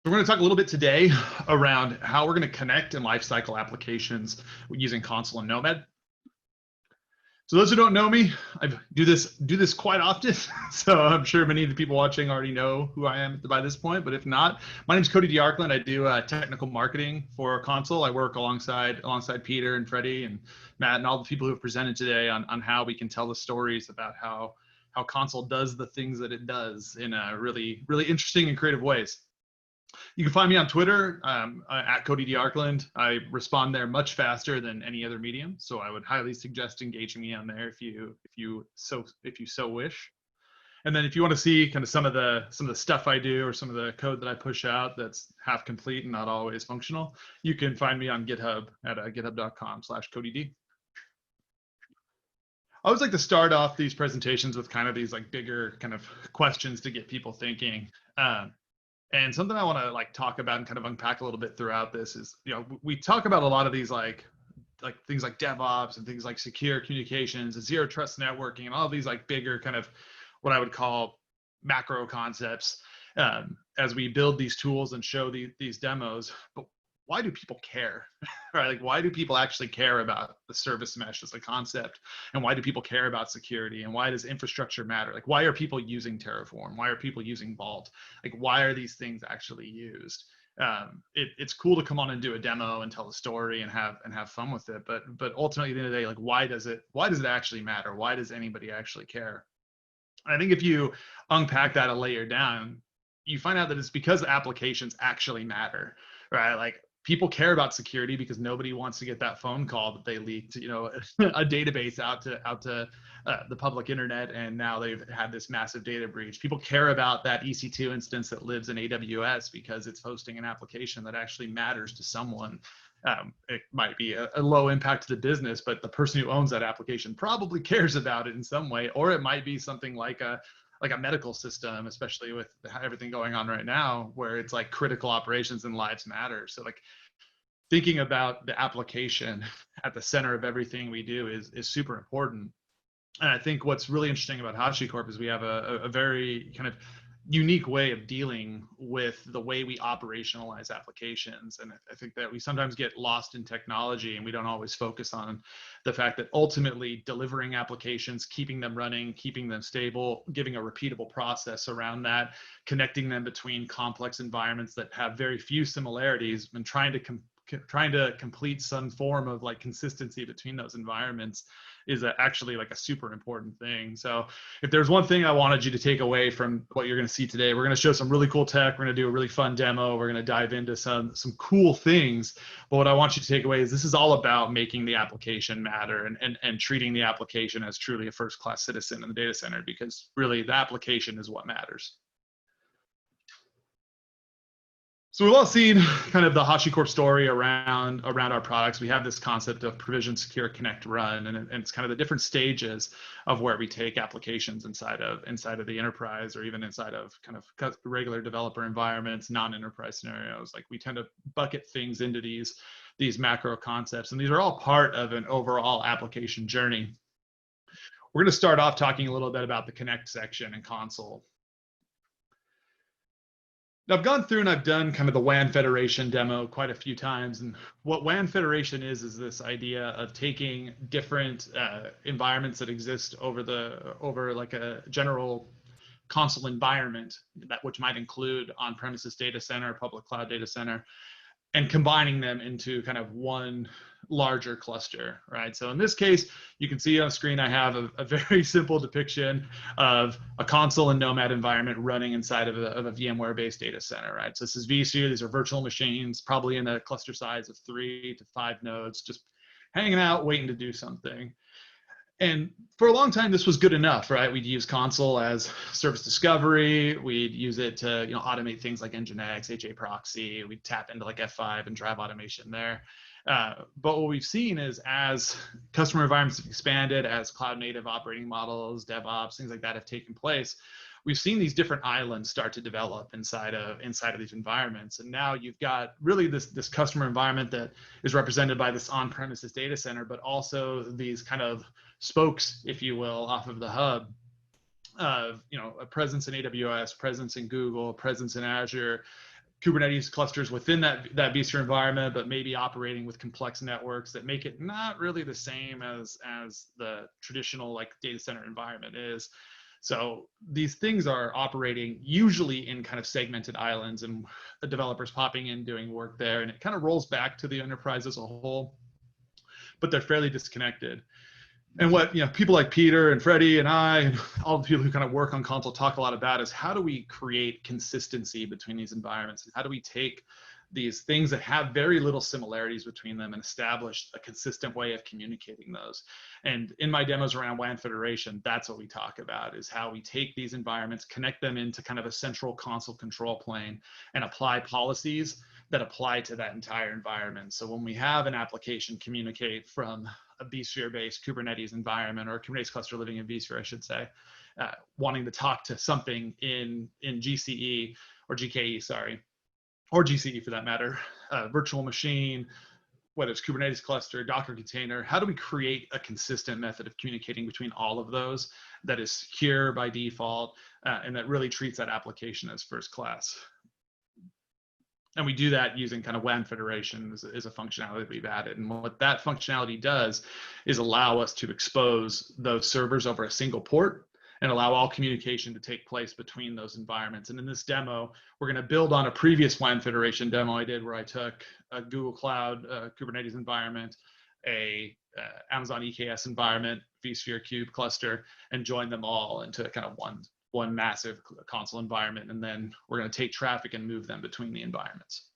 We're going to talk a little bit today around how we're going to connect and lifecycle applications using Consul and Nomad. So those who don't know me, I do this quite often. So I'm sure many of the people watching already know who I am by this point. But if not, my name is Cody DeArkland. I do technical marketing for Consul. I work alongside Peter and Freddie and Matt and all the people who have presented today on how we can tell the stories about how Consul does the things that it does in really interesting and creative ways. You can find me on Twitter at Cody DeArkland. I respond there much faster than any other medium, so I would highly suggest engaging me on there if you so wish. And then if you want to see kind of some of the stuff I do or some of the code that I push out that's half complete and not always functional, you can find me on GitHub at github.com/CodyD. I always like to start off these presentations with kind of these like bigger kind of questions to get people thinking. And something I want to like talk about and kind of unpack a little bit throughout this is, we talk about a lot of these like things like DevOps and things like secure communications and zero trust networking and all of these like bigger kind of what I would call macro concepts as we build these tools and show these demos. But why do people care? Right? Like, why do people actually care about the service mesh as a concept? And why do people care about security? And why does infrastructure matter? Like, why are people using Terraform? Why are people using Vault? Like, why are these things actually used? It's cool to come on and do a demo and tell a story and have fun with it. But ultimately, at the end of the day, like, why does it actually matter? Why does anybody actually care? And I think if you unpack that a layer down, you find out that it's because applications actually matter, right? Like, people care about security because nobody wants to get that phone call that they leaked, a database out to the public internet, and now they've had this massive data breach. People care about that EC2 instance that lives in AWS because it's hosting an application that actually matters to someone. It might be a low impact to the business, but the person who owns that application probably cares about it in some way. Or it might be something like a medical system, especially with everything going on right now, where it's like critical operations and lives matter. So like thinking about the application at the center of everything we do is super important. And I think what's really interesting about HashiCorp is we have a very kind of unique way of dealing with the way we operationalize applications. And I think that we sometimes get lost in technology and we don't always focus on the fact that ultimately delivering applications, keeping them running, keeping them stable, giving a repeatable process around that, connecting them between complex environments that have very few similarities, and trying to complete some form of like consistency between those environments is actually like a super important thing. So if there's one thing I wanted you to take away from what you're going to see today, we're going to show some really cool tech. We're going to do a really fun demo. We're going to dive into some cool things. But what I want you to take away is this is all about making the application matter and treating the application as truly a first-class citizen in the data center, because really the application is what matters. So we've all seen kind of the HashiCorp story around our products. We have this concept of provision, secure, connect, run, and it's kind of the different stages of where we take applications inside of the enterprise, or even inside of kind of regular developer environments, non-enterprise scenarios. Like, we tend to bucket things into these macro concepts, and these are all part of an overall application journey. We're going to start off talking a little bit about the connect section in Consul. Now, I've gone through and I've done kind of the WAN Federation demo quite a few times. And what WAN Federation is this idea of taking different environments that exist over like a general Consul environment, which might include on-premises data center, public cloud data center, and combining them into kind of one larger cluster, right? So in this case, you can see on screen, I have a very simple depiction of a Consul and Nomad environment running inside of a VMware-based data center, right? So this is vSphere. These are virtual machines, probably in a cluster size of 3 to 5 nodes, just hanging out, waiting to do something. And for a long time, this was good enough, right? We'd use Consul as service discovery. We'd use it to automate things like Nginx, HA proxy. We'd tap into like F5 and drive automation there. But what we've seen is, as customer environments have expanded, as cloud native operating models, DevOps, things like that have taken place, we've seen these different islands start to develop inside of these environments. And now you've got really this customer environment that is represented by this on-premises data center, but also these kind of spokes, if you will, off of the hub of, a presence in AWS, presence in Google, presence in Azure, Kubernetes clusters within that vSphere environment, but maybe operating with complex networks that make it not really the same as the traditional like data center environment is. So these things are operating usually in kind of segmented islands, and the developers popping in doing work there, and it kind of rolls back to the enterprise as a whole, but they're fairly disconnected. And what people like Peter and Freddie and I and all the people who kind of work on Consul talk a lot about is how do we create consistency between these environments? And how do we take these things that have very little similarities between them and establish a consistent way of communicating those? And in my demos around WAN Federation, that's what we talk about, is how we take these environments, connect them into kind of a central Consul control plane, and apply policies that apply to that entire environment. So when we have an application communicate from a vSphere-based Kubernetes environment, or a Kubernetes cluster living in vSphere, I should say, wanting to talk to something in GCE or GKE, sorry, or GCE for that matter, virtual machine, whether it's Kubernetes cluster, Docker container, how do we create a consistent method of communicating between all of those that is secure by default, and that really treats that application as first class? And we do that using kind of WAN Federation is a functionality that we've added. And what that functionality does is allow us to expose those servers over a single port and allow all communication to take place between those environments. And in this demo, we're going to build on a previous WAN Federation demo I did, where I took a Google Cloud Kubernetes environment, a Amazon EKS environment, vSphere Cube cluster, and joined them all into kind of one massive Consul environment. And then we're going to take traffic and move them between the environments.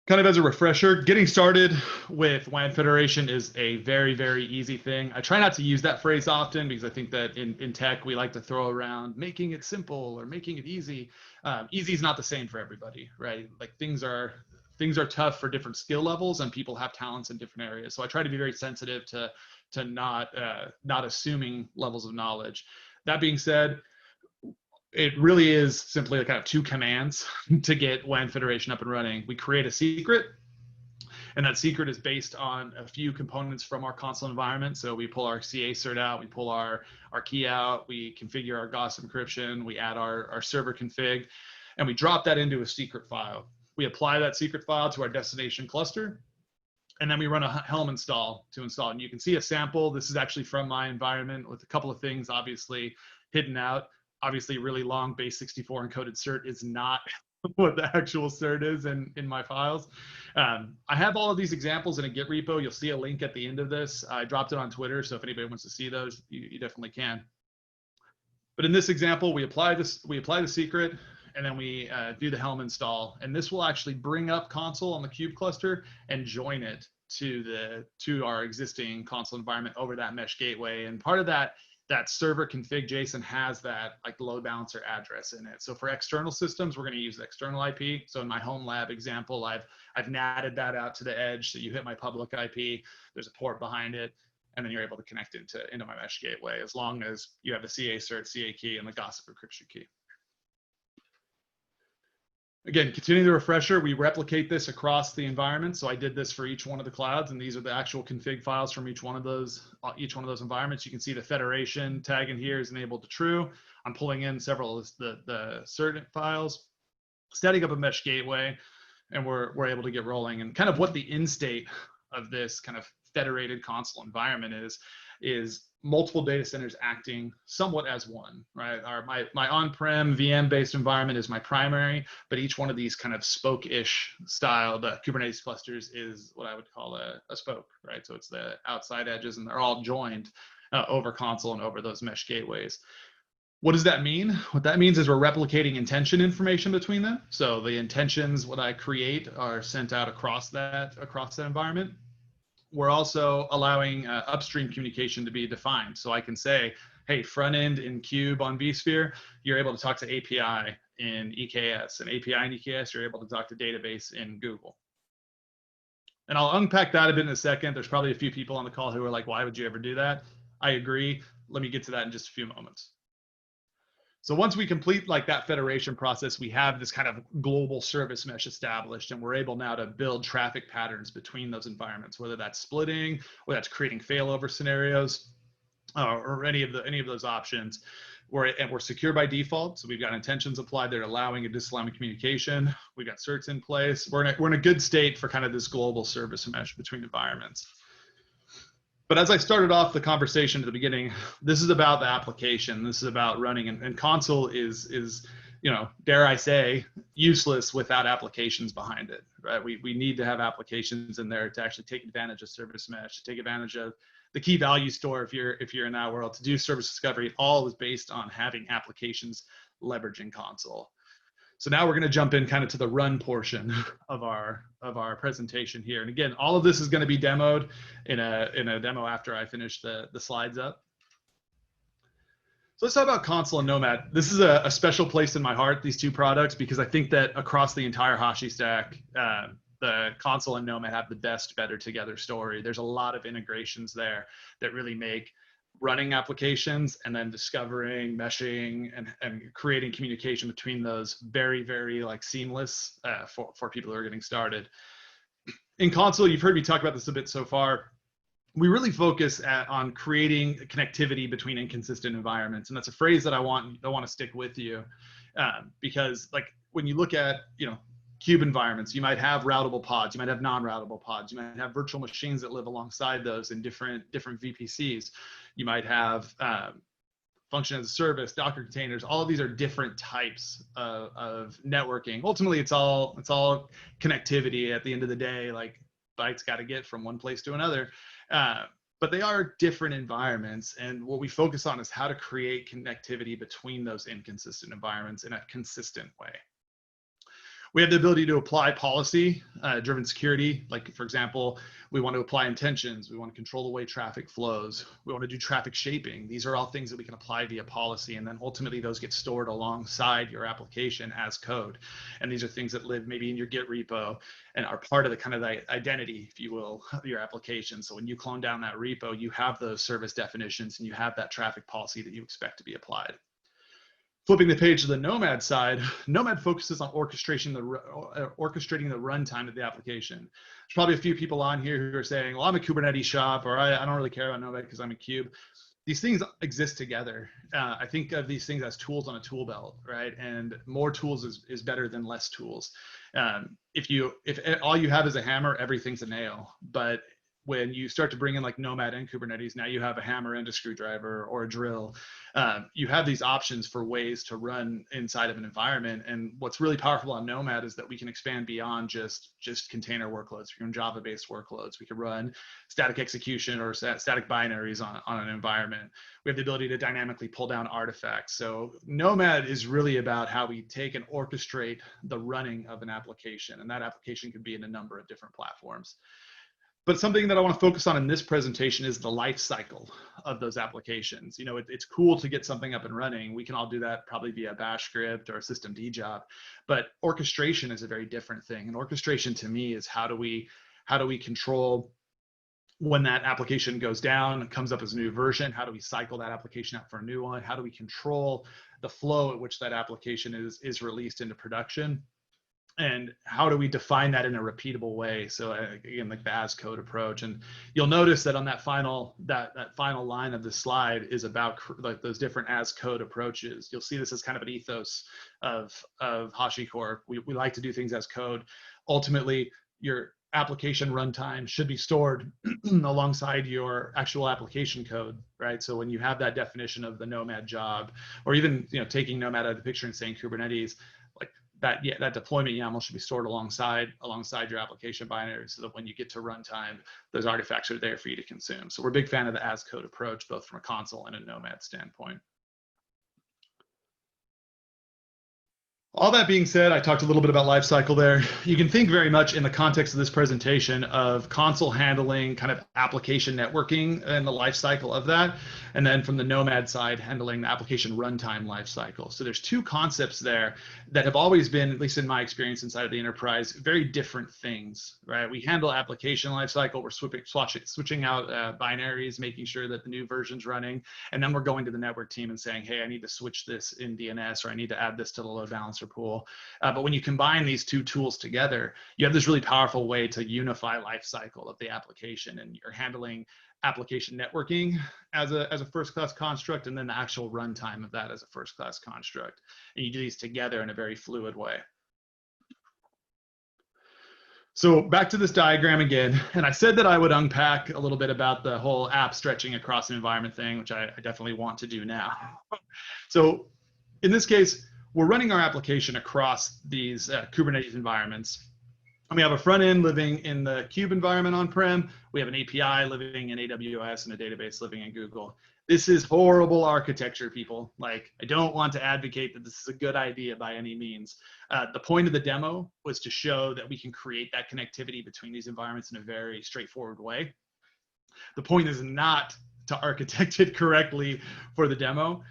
Kind of as a refresher, getting started with WAN Federation is a very, very easy thing. I try not to use that phrase often because I think that in tech, we like to throw around making it simple or making it easy. Easy is not the same for everybody, right? Like things are tough for different skill levels, and people have talents in different areas. So I try to be very sensitive to not assuming levels of knowledge. That being said, it really is simply kind of two commands to get WAN Federation up and running. We create a secret, and that secret is based on a few components from our Consul environment. So we pull our CA cert out, we pull our key out, we configure our GAUS encryption, we add our server config, and we drop that into a secret file. We apply that secret file to our destination cluster, and then we run a Helm install to install. And you can see a sample. This is actually from my environment with a couple of things obviously hidden out. Obviously, really long base64 encoded cert is not what the actual cert is in my files. I have all of these examples in a Git repo. You'll see a link at the end of this. I dropped it on Twitter, so if anybody wants to see those, you definitely can. But in this example, we apply the secret, and then we do the Helm install. And this will actually bring up Consul on the Cube cluster and join it to our existing Consul environment over that mesh gateway. And part of that server config JSON has that like load balancer address in it. So for external systems, we're going to use the external IP. So in my home lab example, I've natted that out to the edge. So you hit my public IP, there's a port behind it, and then you're able to connect it into my mesh gateway, as long as you have the CA cert, CA key, and the gossip encryption key. Again, continuing the refresher, we replicate this across the environment. So I did this for each one of the clouds, and these are the actual config files from each one of those environments. You can see the federation tag in here is enabled to true. I'm pulling in several of the cert files, setting up a mesh gateway, and we're able to get rolling. And kind of what the end state of this kind of federated Consul environment is multiple data centers acting somewhat as one, right? My on-prem VM-based environment is my primary, but each one of these kind of spoke-ish style, the Kubernetes clusters, is what I would call a spoke, right? So it's the outside edges, and they're all joined over Consul and over those mesh gateways. What does that mean? What that means is we're replicating intention information between them. So the intentions, what I create, are sent out across that environment. We're also allowing upstream communication to be defined. So I can say, hey, front end in Cube on vSphere, you're able to talk to API in EKS, and API in EKS, you're able to talk to database in Google. And I'll unpack that a bit in a second. There's probably a few people on the call who are like, why would you ever do that? I agree. Let me get to that in just a few moments. So once we complete like that federation process, we have this kind of global service mesh established, and we're able now to build traffic patterns between those environments, whether that's splitting, or that's creating failover scenarios, or any of those options. We're secure by default. So we've got intentions applied. They're allowing and disallowing communication. We've got certs in place. We're in a good state for kind of this global service mesh between environments. But as I started off the conversation at the beginning, this is about the application. This is about running, and Consul is, you know, dare I say, useless without applications behind it, right? We need to have applications in there to actually take advantage of service mesh, to take advantage of the key value store if you're in that world, to do service discovery. All is based on having applications leveraging Consul. So now we're going to jump in kind of to the run portion of our presentation here. And again, all of this is going to be demoed in a demo after I finish the slides up. So let's talk about Consul and Nomad. This is a special place in my heart, these two products, because I think that across the entire Hashi stack, the Consul and Nomad have the best better together story. There's a lot of integrations there that really make running applications and then discovering, meshing, and creating communication between those very, very like seamless for people who are getting started. In Consul, you've heard me talk about this a bit so far. We really focus on creating connectivity between inconsistent environments, and that's a phrase that I want to stick with you, because like when you look at, you know, cube environments, you might have routable pods, you might have non-routable pods, you might have virtual machines that live alongside those in different VPCs. You might have function as a service, Docker containers. All of these are different types of networking. Ultimately, it's all connectivity at the end of the day. Like bytes got to get from one place to another. But they are different environments, and what we focus on is how to create connectivity between those inconsistent environments in a consistent way. We have the ability to apply policy-driven security. Like, for example, we want to apply intentions. We want to control the way traffic flows. We want to do traffic shaping. These are all things that we can apply via policy, and then ultimately those get stored alongside your application as code. And these are things that live maybe in your Git repo and are part of the kind of the identity, if you will, of your application. So when you clone down that repo, you have those service definitions and you have that traffic policy that you expect to be applied. Flipping the page to the Nomad side, Nomad focuses on orchestrating the runtime of the application. There's probably a few people on here who are saying, well, I'm a Kubernetes shop, or I don't really care about Nomad because I'm a kube. These things exist together. I think of these things as tools on a tool belt, right? And more tools is better than less tools. If all you have is a hammer, everything's a nail. But when you start to bring in like Nomad and Kubernetes, now you have a hammer and a screwdriver or a drill. You have these options for ways to run inside of an environment. And what's really powerful on Nomad is that we can expand beyond just container workloads. We can run Java-based workloads. We can run static execution or static binaries on an environment. We have the ability to dynamically pull down artifacts. So Nomad is really about how we take and orchestrate the running of an application. And that application could be in a number of different platforms. But something that I want to focus on in this presentation is the life cycle of those applications. You know, it's cool to get something up and running. We can all do that probably via bash script or a systemd job, but orchestration is a very different thing. And orchestration to me is how do we control when that application goes down and comes up as a new version? How do we cycle that application out for a new one? How do we control the flow at which that application is released into production? And how do we define that in a repeatable way? So again, like the as code approach. And you'll notice that on that final line of the slide is about like those different as code approaches. You'll see this as kind of an ethos of HashiCorp. We like to do things as code. Ultimately, your application runtime should be stored alongside your actual application code, right? So when you have that definition of the Nomad job, or even taking Nomad out of the picture and saying Kubernetes, that deployment YAML should be stored alongside your application binary, so that when you get to runtime, those artifacts are there for you to consume. So we're a big fan of the as code approach, both from a Consul and a Nomad standpoint. All that being said, I talked a little bit about lifecycle there. You can think very much in the context of this presentation of Consul handling kind of application networking and the lifecycle of that, and then from the Nomad side, handling the application runtime lifecycle. So there's two concepts there that have always been, at least in my experience inside of the enterprise, very different things, right? We handle application lifecycle, we're switching out binaries, making sure that the new version's running, and then we're going to the network team and saying, hey, I need to switch this in DNS, or I need to add this to the load balancer pool. But when you combine these two tools together, you have this really powerful way to unify lifecycle of the application, and you're handling application networking as a first-class construct, and then the actual runtime of that as a first-class construct. And you do these together in a very fluid way. So back to this diagram again, and I said that I would unpack a little bit about the whole app stretching across an environment thing, which I definitely want to do now. So in this case, we're running our application across these Kubernetes environments. And we have a front end living in the Kube environment on-prem. We have an API living in AWS and a database living in Google. This is horrible architecture, people. Like, I don't want to advocate that this is a good idea by any means. The point of the demo was to show that we can create that connectivity between these environments in a very straightforward way. The point is not to architect it correctly for the demo.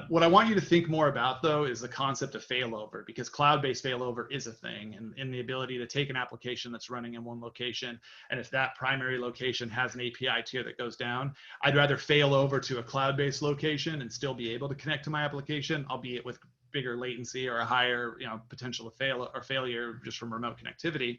What I want you to think more about, though, is the concept of failover, because cloud-based failover is a thing, and the ability to take an application that's running in one location, and if that primary location has an API tier that goes down, I'd rather fail over to a cloud-based location and still be able to connect to my application, albeit with bigger latency or a higher, potential of failure just from remote connectivity,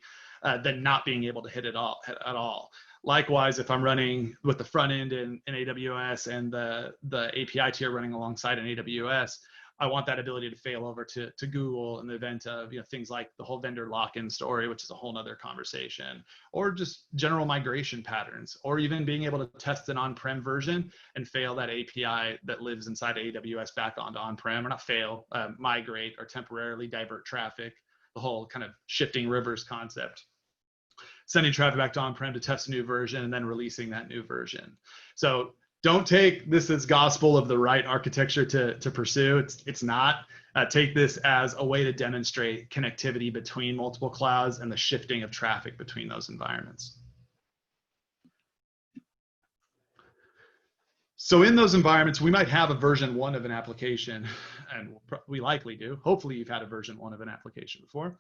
than not being able to hit it at all. Likewise, if I'm running with the front end in AWS and the API tier running alongside an AWS, I want that ability to fail over to Google in the event of things like the whole vendor lock-in story, which is a whole nother conversation, or just general migration patterns, or even being able to test an on-prem version and fail that API that lives inside AWS back onto on-prem, or not fail, migrate or temporarily divert traffic, the whole kind of shifting rivers concept. Sending traffic back to on-prem to test a new version and then releasing that new version. So don't take this as gospel of the right architecture to pursue. It's not. Take this as a way to demonstrate connectivity between multiple clouds and the shifting of traffic between those environments. So in those environments, we might have a version 1 of an application, and we likely do. Hopefully you've had a version 1 of an application before.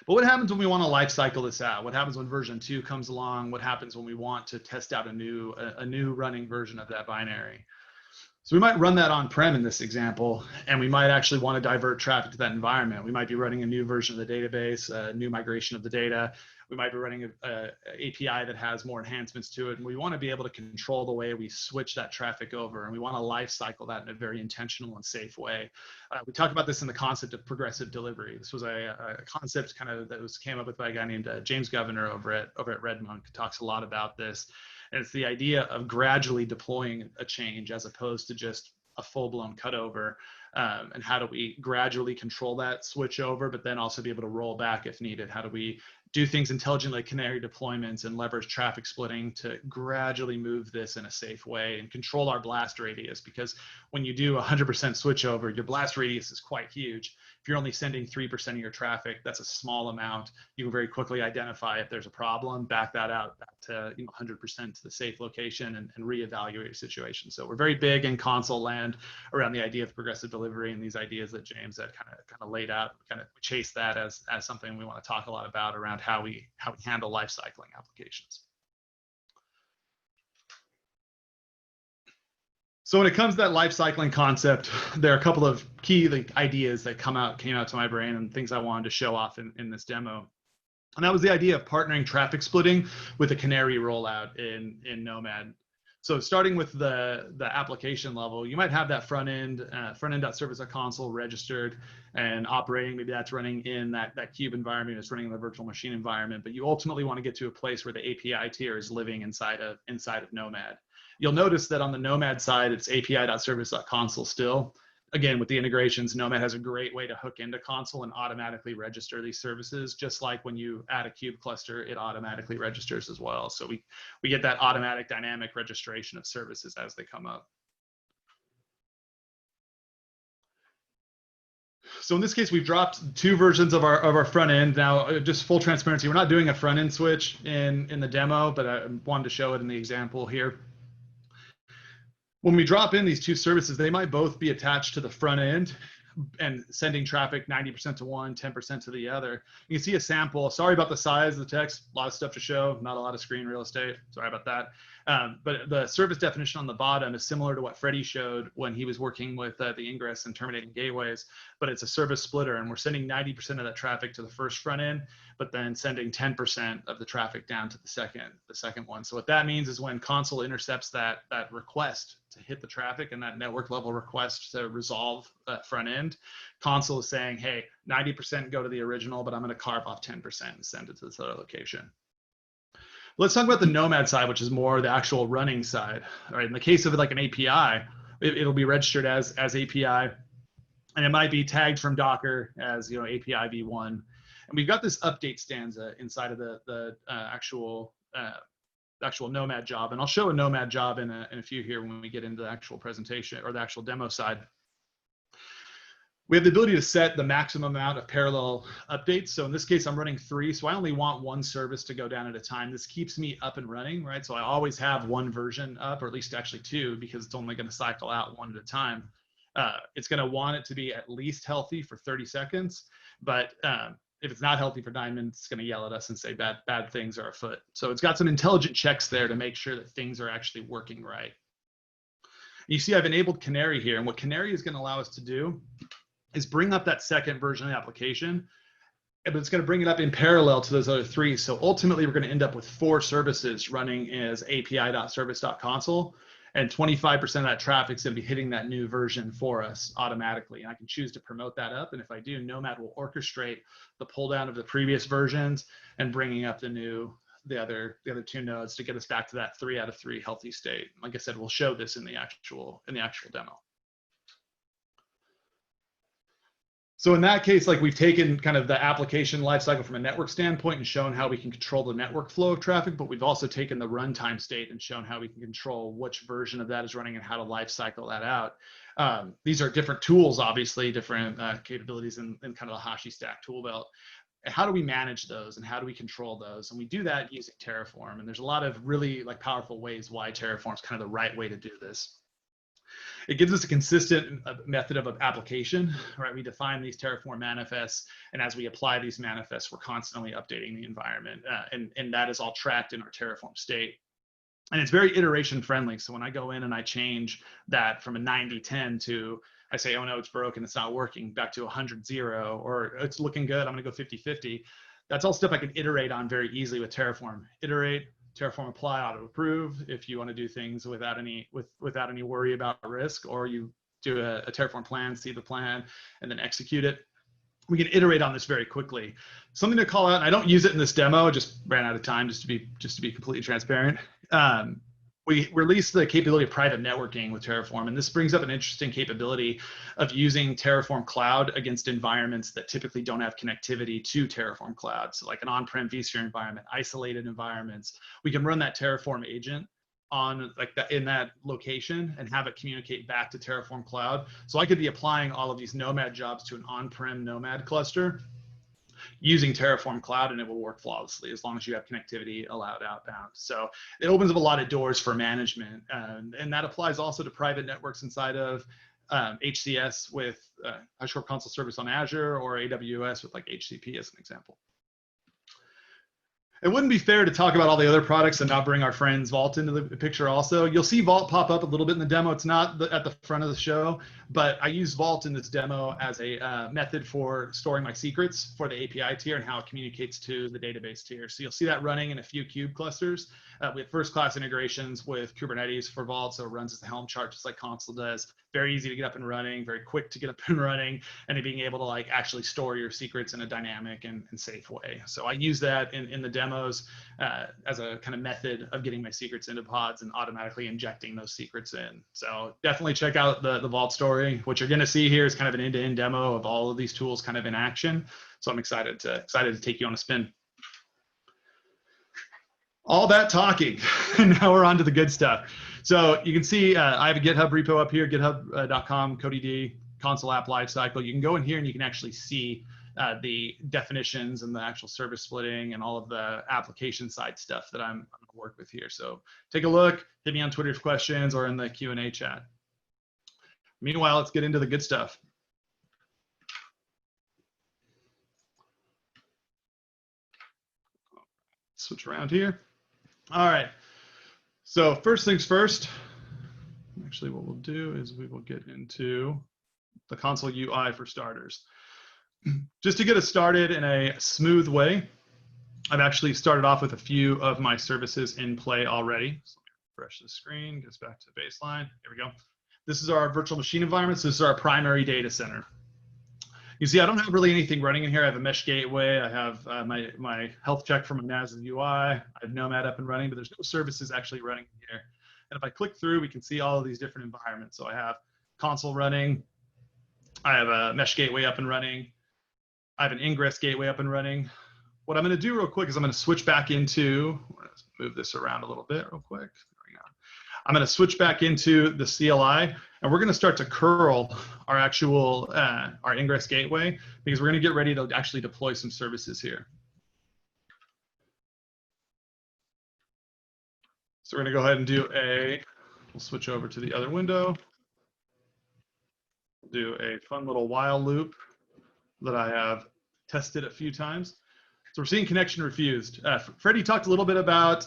But what happens when we want to life cycle this out? What happens when version 2 comes along? What happens when we want to test out a new running version of that binary? So we might run that on-prem in this example, and we might actually want to divert traffic to that environment. We might be running a new version of the database, a new migration of the data. We might be running an API that has more enhancements to it, and we want to be able to control the way we switch that traffic over, and we want to life cycle that in a very intentional and safe way. We talked about this in the concept of progressive delivery. This was a concept that came up with by a guy named James Governor over at Redmonk, who talks a lot about this. And it's the idea of gradually deploying a change as opposed to just a full-blown cutover. And how do we gradually control that switch over, but then also be able to roll back if needed? How do we do things intelligently, like canary deployments, and leverage traffic splitting to gradually move this in a safe way and control our blast radius? Because when you do 100% switch over, your blast radius is quite huge. If you're only sending 3% of your traffic, that's a small amount. You can very quickly identify if there's a problem, back that out back to 100% to the safe location, and reevaluate your situation. So we're very big in Consul land around the idea of progressive delivery, and these ideas that James had kind of laid out. Kind of chase that as something we want to talk a lot about around how we handle life cycling applications. So when it comes to that life cycling concept, there are a couple of key ideas that came out to my brain, and things I wanted to show off in this demo. And that was the idea of partnering traffic splitting with a canary rollout in Nomad. So starting with the application level, you might have that front end.service.console registered and operating. Maybe that's running in that Kube environment, it's running in the virtual machine environment, but you ultimately want to get to a place where the API tier is living inside of Nomad. You'll notice that on the Nomad side, it's api.service.console still. Again, with the integrations, Nomad has a great way to hook into Consul and automatically register these services. Just like when you add a Kube cluster, it automatically registers as well. So we get that automatic dynamic registration of services as they come up. So in this case, we've dropped 2 versions of our front end. Now, just full transparency, we're not doing a front end switch in the demo, but I wanted to show it in the example here. When we drop in these 2 services, they might both be attached to the front end, and sending traffic 90% to one, 10% to the other. You can see a sample. Sorry about the size of the text, a lot of stuff to show, not a lot of screen real estate. Sorry about that. But the service definition on the bottom is similar to what Freddie showed when he was working with the ingress and terminating gateways, but it's a service splitter, and we're sending 90% of that traffic to the first front end, but then sending 10% of the traffic down to the second one. So what that means is when Consul intercepts that request to hit the traffic and that network level request to resolve that front end, Consul is saying, hey, 90% go to the original, but I'm going to carve off 10% and send it to this other location. Let's talk about the Nomad side, which is more the actual running side. All right, in the case of like an API, it'll be registered as API, and it might be tagged from Docker as API v1. And we've got this update stanza inside of the actual Nomad job, and I'll show a Nomad job in a few here when we get into the actual presentation or the actual demo side. We have the ability to set the maximum amount of parallel updates. So in this case, I'm running 3, so I only want one service to go down at a time. This keeps me up and running, right? So I always have one version up, or at least actually 2, because it's only going to cycle out one at a time. It's going to want it to be at least healthy for 30 seconds, but if it's not healthy for 9 minutes, it's going to yell at us and say bad things are afoot. So it's got some intelligent checks there to make sure that things are actually working right. You see I've enabled Canary here, and what Canary is going to allow us to do is bring up that second version of the application, but it's going to bring it up in parallel to those other 3. So ultimately, we're going to end up with 4 services running as api.service.consul, and 25% of that traffic is going to be hitting that new version for us automatically. And I can choose to promote that up. And if I do, Nomad will orchestrate the pull down of the previous versions and bringing up the other 2 nodes to get us back to that 3 out of 3 healthy state. Like I said, we'll show this in the actual demo. So in that case, like we've taken kind of the application lifecycle from a network standpoint and shown how we can control the network flow of traffic, but we've also taken the runtime state and shown how we can control which version of that is running and how to lifecycle that out. These are different tools, obviously, different capabilities in kind of the HashiStack tool belt. How do we manage those and how do we control those? And we do that using Terraform. And there's a lot of really powerful ways why Terraform is kind of the right way to do this. It gives us a consistent method of application, right? We define these Terraform manifests, and as we apply these manifests, we're constantly updating the environment, and that is all tracked in our Terraform state. And it's very iteration friendly. So when I go in and I change that from a 90-10 to, I say, oh no, it's broken, it's not working, back to 100-0, or it's looking good, I'm gonna go 50-50. That's all stuff I can iterate on very easily with Terraform. Iterate, Terraform apply, auto approve if you want to do things without any worry about risk, or you do a Terraform plan, see the plan, and then execute it. We can iterate on this very quickly. Something to call out, and I don't use it in this demo, just ran out of time just to be completely transparent. We released the capability of private networking with Terraform, and this brings up an interesting capability of using Terraform Cloud against environments that typically don't have connectivity to Terraform Cloud. So like an on-prem vSphere environment, isolated environments, we can run that Terraform agent on in that location and have it communicate back to Terraform Cloud. So I could be applying all of these Nomad jobs to an on-prem Nomad cluster using Terraform Cloud, and it will work flawlessly as long as you have connectivity allowed outbound. So it opens up a lot of doors for management, and that applies also to private networks inside of HCS with HashiCorp Consul Service on Azure, or AWS with like HCP as an example. It wouldn't be fair to talk about all the other products and not bring our friends Vault into the picture also. You'll see Vault pop up a little bit in the demo. It's not at the front of the show, but I use Vault in this demo as a method for storing my secrets for the API tier and how it communicates to the database tier. So you'll see that running in a few kube clusters. We have first-class integrations with Kubernetes for Vault, so it runs as a Helm chart just like Consul does. Very easy to get up and running, very quick to get up and running, and being able to actually store your secrets in a dynamic and safe way. So I use that in the demos as a kind of method of getting my secrets into pods and automatically injecting those secrets in. So definitely check out the Vault story. What you're going to see here is kind of an end-to-end demo of all of these tools kind of in action. So I'm excited to take you on a spin. All that talking, now we're on to the good stuff. So you can see I have a GitHub repo up here, github.com, coded, Consul app lifecycle. You can go in here and you can actually see the definitions and the actual service splitting and all of the application side stuff that I'm going to work with here. So take a look, hit me on Twitter for questions or in the Q&A chat. Meanwhile, let's get into the good stuff. switch around here. All right. So first things first, actually what we'll do is we will get into the console UI for starters. Just to get us started in a smooth way, I've actually started off with a few of my services in play already. So let me refresh the screen, get us back to baseline. Here we go. This is our virtual machine environment. So this is our primary data center. You see, I don't have really anything running in here. I have a mesh gateway. I have my health check from my NAS UI. I have Nomad up and running, but there's no services actually running in here. And if I click through, we can see all of these different environments. So I have console running. I have a mesh gateway up and running. I have an ingress gateway up and running. What I'm going to do real quick is I'm going to switch back into, let's move this around a little bit real quick. There we go. I'm going to switch back into the CLI, and we're going to start to curl our actual, our ingress gateway, because we're going to get ready to actually deploy some services here. So we're going to go ahead and do we'll switch over to the other window, do a fun little while loop that I have tested a few times. So we're seeing connection refused. Freddie talked a little bit about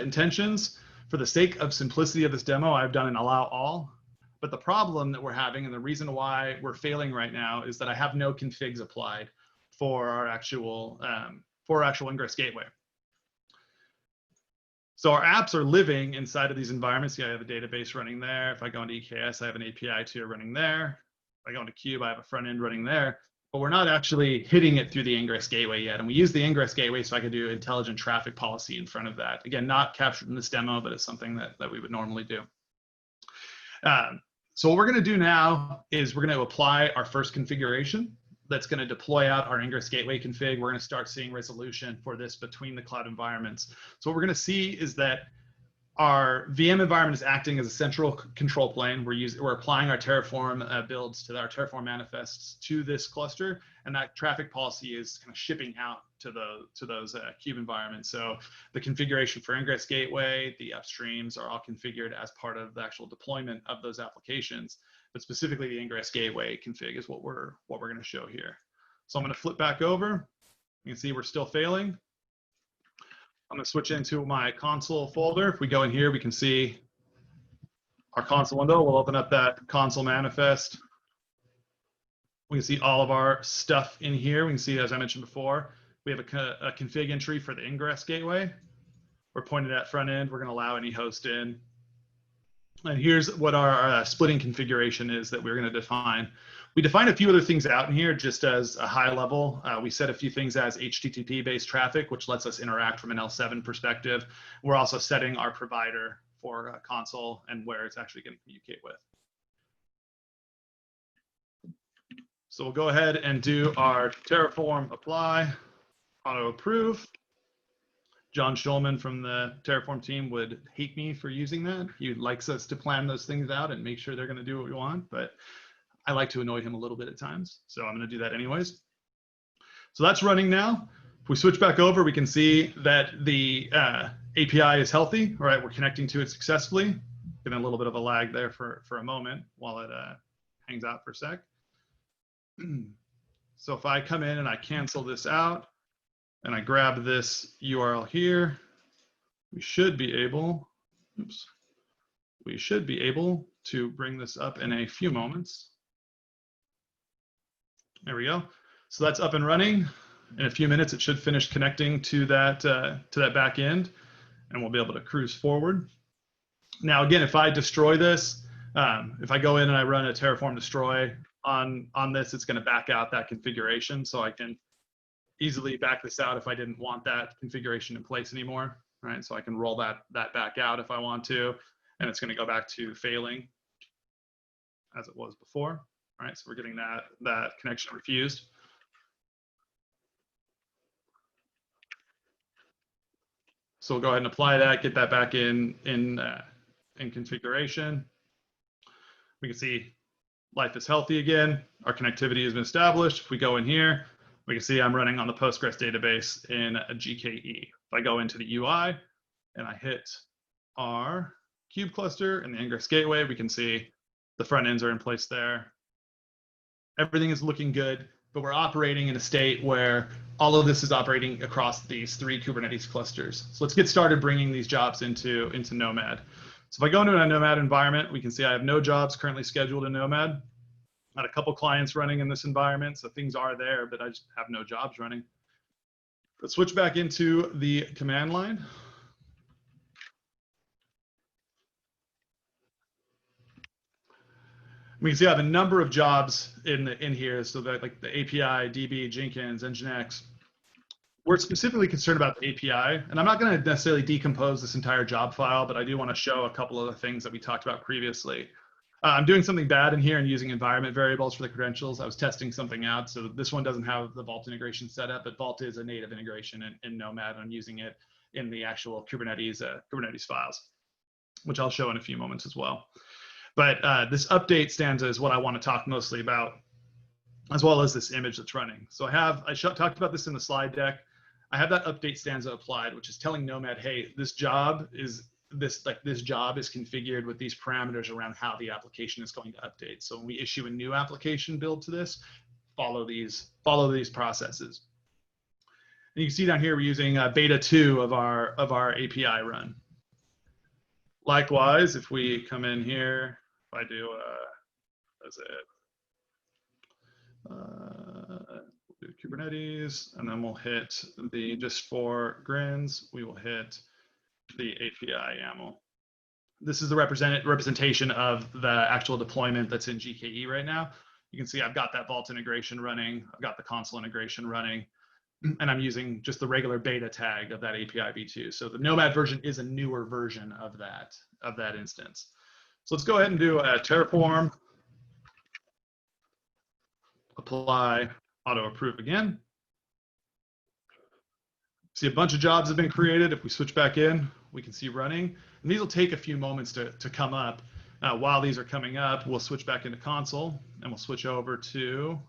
intentions. For the sake of simplicity of this demo, I've done an allow all. But the problem that we're having, and the reason why we're failing right now, is that I have no configs applied for our actual ingress gateway. So our apps are living inside of these environments. Yeah, I have a database running there. If I go into EKS, I have an API tier running there. If I go into Cube, I have a front end running there. But we're not actually hitting it through the ingress gateway yet. And we use the ingress gateway so I could do intelligent traffic policy in front of that. Again, not captured in this demo, but it's something that we would normally do. So what we're going to do now is we're going to apply our first configuration that's going to deploy out our ingress gateway config. We're going to start seeing resolution for this between the cloud environments. So what we're going to see is that our VM environment is acting as a central control plane. We're applying our Terraform builds to our Terraform manifests to this cluster, and that traffic policy is kind of shipping out to those Cube environments. So the configuration for ingress gateway, the upstreams are all configured as part of the actual deployment of those applications. But specifically, the ingress gateway config is what we're going to show here. So I'm going to flip back over. You can see we're still failing. I'm going to switch into my console folder. If we go in here, we can see our console window. We'll open up that console manifest. We can see all of our stuff in here. We can see, as I mentioned before, we have a config entry for the ingress gateway. We're pointed at front end. We're going to allow any host in. And here's what our splitting configuration is that we're going to define. We define a few other things out in here just as a high level. We set a few things as HTTP-based traffic, which lets us interact from an L7 perspective. We're also setting our provider for console and where it's actually going to communicate with. So we'll go ahead and do our Terraform apply, auto approve. John Schulman from the Terraform team would hate me for using that. He likes us to plan those things out and make sure they're going to do what we want, but I like to annoy him a little bit at times, so I'm going to do that anyways. So that's running now. If we switch back over, we can see that the API is healthy. All right, we're connecting to it successfully. Getting a little bit of a lag there for a moment while it hangs out for a sec. So if I come in and I cancel this out, and I grab this URL here, we should be able to bring this up in a few moments. There we go. So that's up and running. In a few minutes, it should finish connecting to that back end, and we'll be able to cruise forward. Now, again, if I destroy this, if I go in and I run a Terraform destroy on this, it's going to back out that configuration, so I can easily back this out if I didn't want that configuration in place anymore, right? So I can roll that back out if I want to, and it's going to go back to failing as it was before, right? So we're getting that connection refused. So we'll go ahead and apply that, get that back in configuration. We can see life is healthy again. Our connectivity has been established. If we go in here, we can see I'm running on the Postgres database in a GKE. If I go into the UI and I hit our Cube cluster and the ingress gateway, we can see the front ends are in place there. Everything is looking good. but we're operating in a state where all of this is operating across these 3 Kubernetes clusters. So let's get started bringing these jobs into Nomad. So if I go into a Nomad environment, we can see I have no jobs currently scheduled in Nomad. Got a couple clients running in this environment, so things are there, but I just have no jobs running. Let's switch back into the command line. We can see I have a number of jobs in here, so that like the API, DB, Jenkins, Nginx. We're specifically concerned about the API, and I'm not going to necessarily decompose this entire job file, but I do want to show a couple of the things that we talked about previously. I'm doing something bad in here and using environment variables for the credentials. I was testing something out, so this one doesn't have the Vault integration set up, but Vault is a native integration in Nomad. I'm using it in the actual Kubernetes files, which I'll show in a few moments as well. But this update stanza is what I want to talk mostly about, as well as this image that's running. So I talked about this in the slide deck. I have that update stanza applied, which is telling Nomad, hey, this job is configured with these parameters around how the application is going to update. So when we issue a new application build to this, follow these processes. And you can see down here we're using beta 2 of our API run. Likewise, if we come in here, if I do that's it. Do Kubernetes, and then we'll hit the, just for grins, we will hit the API YAML. This is the representation of the actual deployment that's in GKE right now. You can see I've got that Vault integration running, I've got the Consul integration running, and I'm using just the regular beta tag of that API v2. So the Nomad version is a newer version of that instance. So let's go ahead and do a Terraform, apply, auto approve again. See a bunch of jobs have been created. If we switch back in, we can see running. And these will take a few moments to come up. While these are coming up, we'll switch back into Consul and we'll switch over to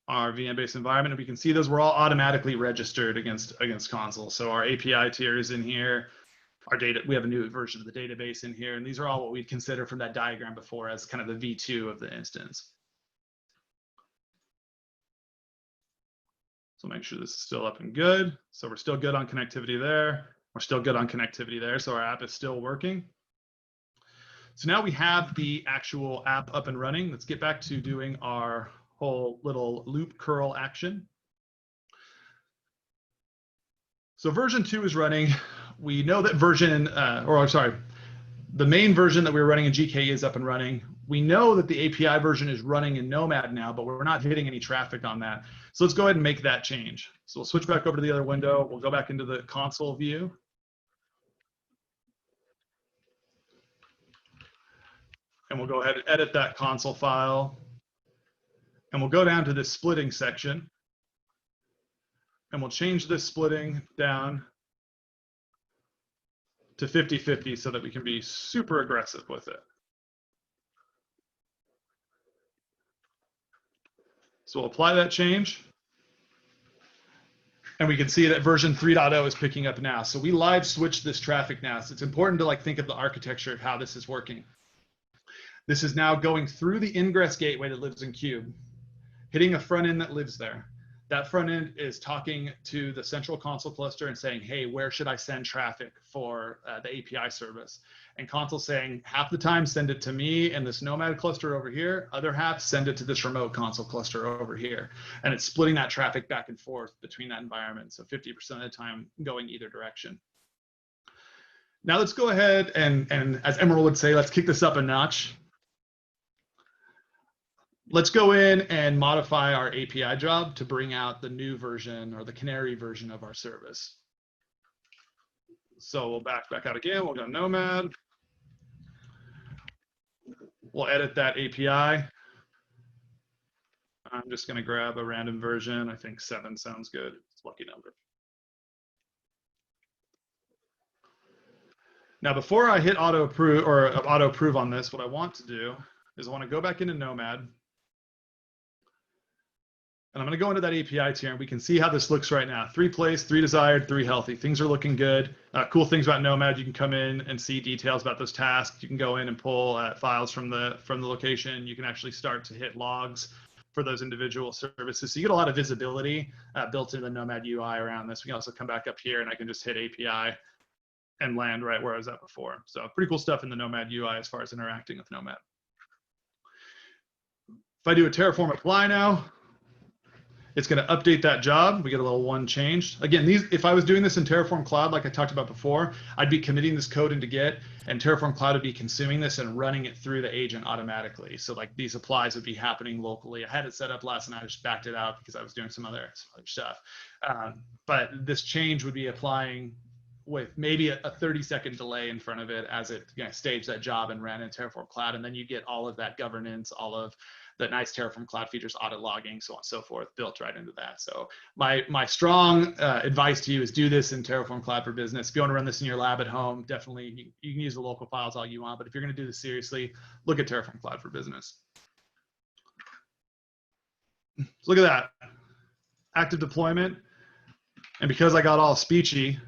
our VM-based environment. And we can see those were all automatically registered against Consul. So our API tier is in here. Our data, we have a new version of the database in here. And these are all what we'd consider from that diagram before as kind of the V2 of the instance. So make sure this is still up and good. So we're still good on connectivity there. We're still good on connectivity there. So our app is still working. So now we have the actual app up and running. Let's get back to doing our whole little loop curl action. So version 2 is running. We know that the main version that we were running in GKE is up and running. We know that the API version is running in Nomad now, but we're not hitting any traffic on that. So let's go ahead and make that change. So we'll switch back over to the other window. We'll go back into the console view. And we'll go ahead and edit that console file. And we'll go down to this splitting section. And we'll change this splitting down to 50-50 so that we can be super aggressive with it. So we'll apply that change. And we can see that version 3.0 is picking up now. So we live switched this traffic now. So it's important to think of the architecture of how this is working. This is now going through the ingress gateway that lives in Cube, hitting a front end that lives there. That front end is talking to the central Consul cluster and saying, hey, where should I send traffic for the API service? And Consul saying, half the time, send it to me and this Nomad cluster over here. Other half, send it to this remote Consul cluster over here. And it's splitting that traffic back and forth between that environment. So 50% of the time going either direction. Now let's go ahead and as Emerald would say, let's kick this up a notch. Let's go in and modify our API job to bring out the new version or the canary version of our service. So we'll back out again. We'll go Nomad. We'll edit that API. I'm just going to grab a random version. I think 7 sounds good. It's a lucky number. Now, before I hit auto approve on this, what I want to do is I want to go back into Nomad. And I'm going to go into that API tier, and we can see how this looks right now. 3 placed, 3 desired, 3 healthy. Things are looking good. Cool things about Nomad, you can come in and see details about those tasks. You can go in and pull files from the location. You can actually start to hit logs for those individual services. So you get a lot of visibility built into the Nomad UI around this. We can also come back up here and I can just hit API and land right where I was at before. So pretty cool stuff in the Nomad UI as far as interacting with Nomad. If I do a Terraform apply now, it's going to update that job. We get a little one changed. Again, if I was doing this in Terraform Cloud, like I talked about before, I'd be committing this code into Git, and Terraform Cloud would be consuming this and running it through the agent automatically. So like these applies would be happening locally. I had it set up last night. I just backed it out because I was doing some other stuff. But this change would be applying with maybe a 30-second delay in front of it as it staged that job and ran in Terraform Cloud. And then you get all of that governance, all of the nice Terraform Cloud features, audit logging, so on and so forth, built right into that. So my strong advice to you is do this in Terraform Cloud for Business. If you want to run this in your lab at home, definitely you can use the local files all you want. But if you're going to do this seriously, look at Terraform Cloud for Business. So look at that. Active deployment. And because I got all speechy,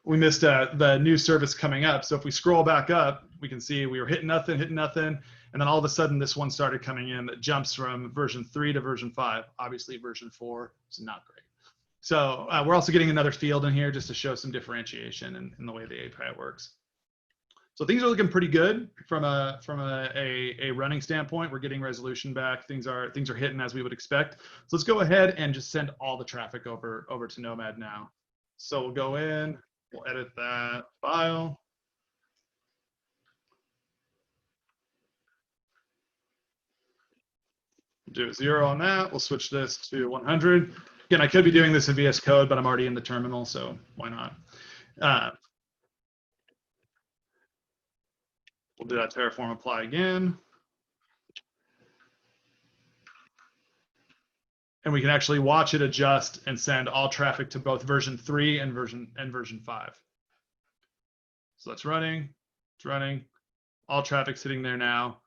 we missed the new service coming up. So if we scroll back up, we can see we were hitting nothing. And then all of a sudden, this one started coming in that jumps from version 3 to version 5. Obviously, version 4 is not great. So we're also getting another field in here just to show some differentiation in the way the API works. So things are looking pretty good from a running standpoint. We're getting resolution back. Things are hitting as we would expect. So let's go ahead and just send all the traffic over to Nomad now. So we'll go in, we'll edit that file. Do a 0 on that. We'll switch this to 100. Again, I could be doing this in VS Code, but I'm already in the terminal, so why not? We'll do that Terraform apply again. And we can actually watch it adjust and send all traffic to both version 3 and version 5. So that's running. It's running. All traffic's sitting there now.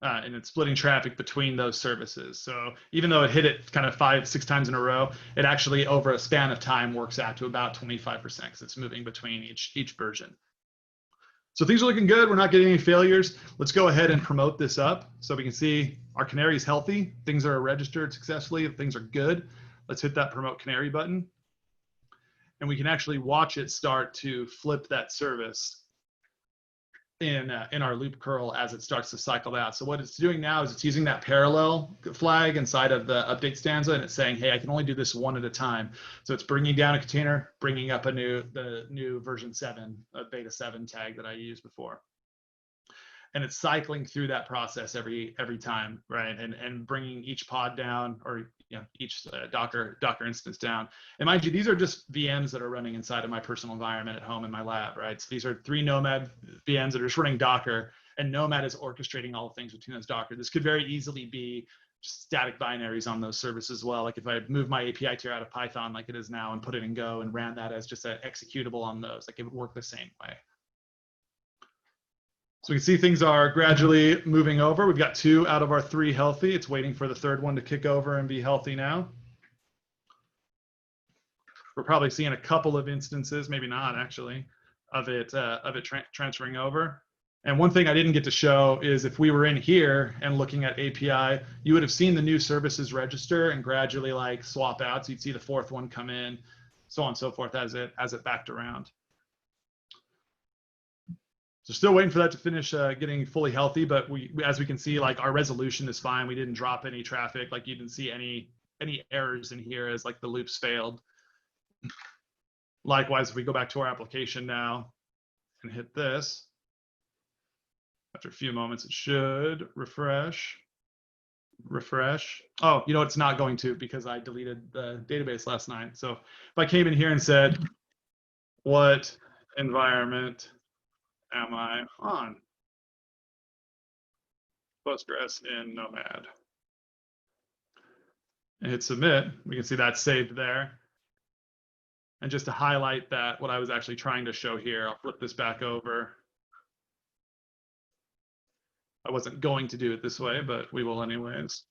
And it's splitting traffic between those services. So even though it hit it kind of 5-6 times in a row, it actually over a span of time works out to about 25% because it's moving between each version. So things are looking good. We're not getting any failures. Let's go ahead and promote this up so we can see our canary is healthy. Things are registered successfully. Things are good. Let's hit that promote canary button. And we can actually watch it start to flip that service in our loop curl as it starts to cycle out. So what it's doing now is it's using that parallel flag inside of the update stanza, and it's saying, hey, I can only do this one at a time. So it's bringing down a container, bringing up the new version 7, beta 7 tag that I used before. And it's cycling through that process every time, right? And bringing each pod down, or each Docker instance down. And mind you, these are just VMs that are running inside of my personal environment at home in my lab, right? So these are 3 Nomad VMs that are just running Docker, and Nomad is orchestrating all the things between those Docker. This could very easily be just static binaries on those services as well. Like if I move my API tier out of Python like it is now and put it in Go and ran that as just an executable on those, like it would work the same way. So we can see things are gradually moving over. We've got 2 out of our 3 healthy. It's waiting for the 3rd one to kick over and be healthy now. We're probably seeing a couple of instances, maybe not actually, of it transferring over. And one thing I didn't get to show is if we were in here and looking at API, you would have seen the new services register and gradually like swap out. So you'd see the 4th one come in, so on and so forth as it backed around. So still waiting for that to finish getting fully healthy, but as we can see, like our resolution is fine. We didn't drop any traffic. Like you didn't see any errors in here as like the loops failed. Likewise, if we go back to our application now and hit this, after a few moments, it should refresh. Oh, you know, it's not going to because I deleted the database last night. So if I came in here and said, what environment am I on? Postgres in Nomad. And hit submit. We can see that saved there. And just to highlight that, what I was actually trying to show here, I'll flip this back over. I wasn't going to do it this way, but we will anyways.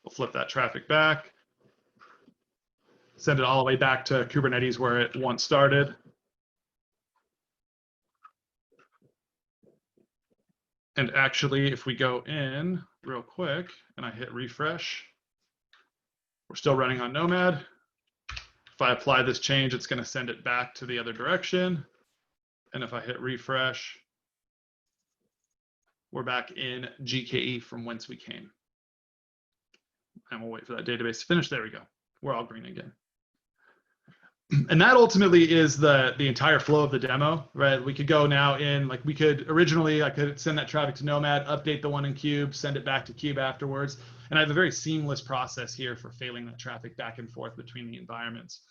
We'll flip that traffic back. Send it all the way back to Kubernetes where it once started. And actually, if we go in real quick and I hit refresh, we're still running on Nomad. If I apply this change, it's going to send it back to the other direction. And if I hit refresh, we're back in GKE from whence we came. And we'll wait for that database to finish. There we go. We're all green again. And that ultimately is the entire flow of the demo, right? We could go now in, like we could originally, I could send that traffic to Nomad, update the one in Cube, send it back to Cube afterwards. And I have a very seamless process here for failing that traffic back and forth between the environments.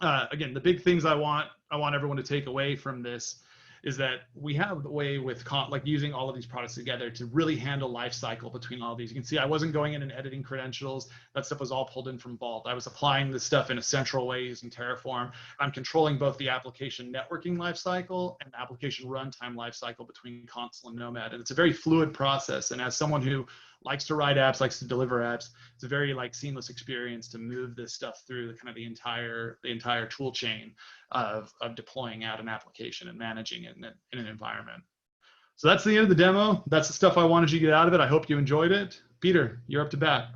Again, the big things I want everyone to take away from this is that we have the way with like using all of these products together to really handle lifecycle between all of these. You can see I wasn't going in and editing credentials. That stuff was all pulled in from Vault. I was applying this stuff in a central way using Terraform. I'm controlling both the application networking lifecycle and the application runtime lifecycle between Consul and Nomad. And it's a very fluid process. And as someone who likes to write apps, likes to deliver apps, it's a very like seamless experience to move this stuff through the kind of the entire tool chain of deploying out an application and managing it in an environment. So that's the end of the demo. That's the stuff I wanted you to get out of it. I hope you enjoyed it. Peter, you're up to bat.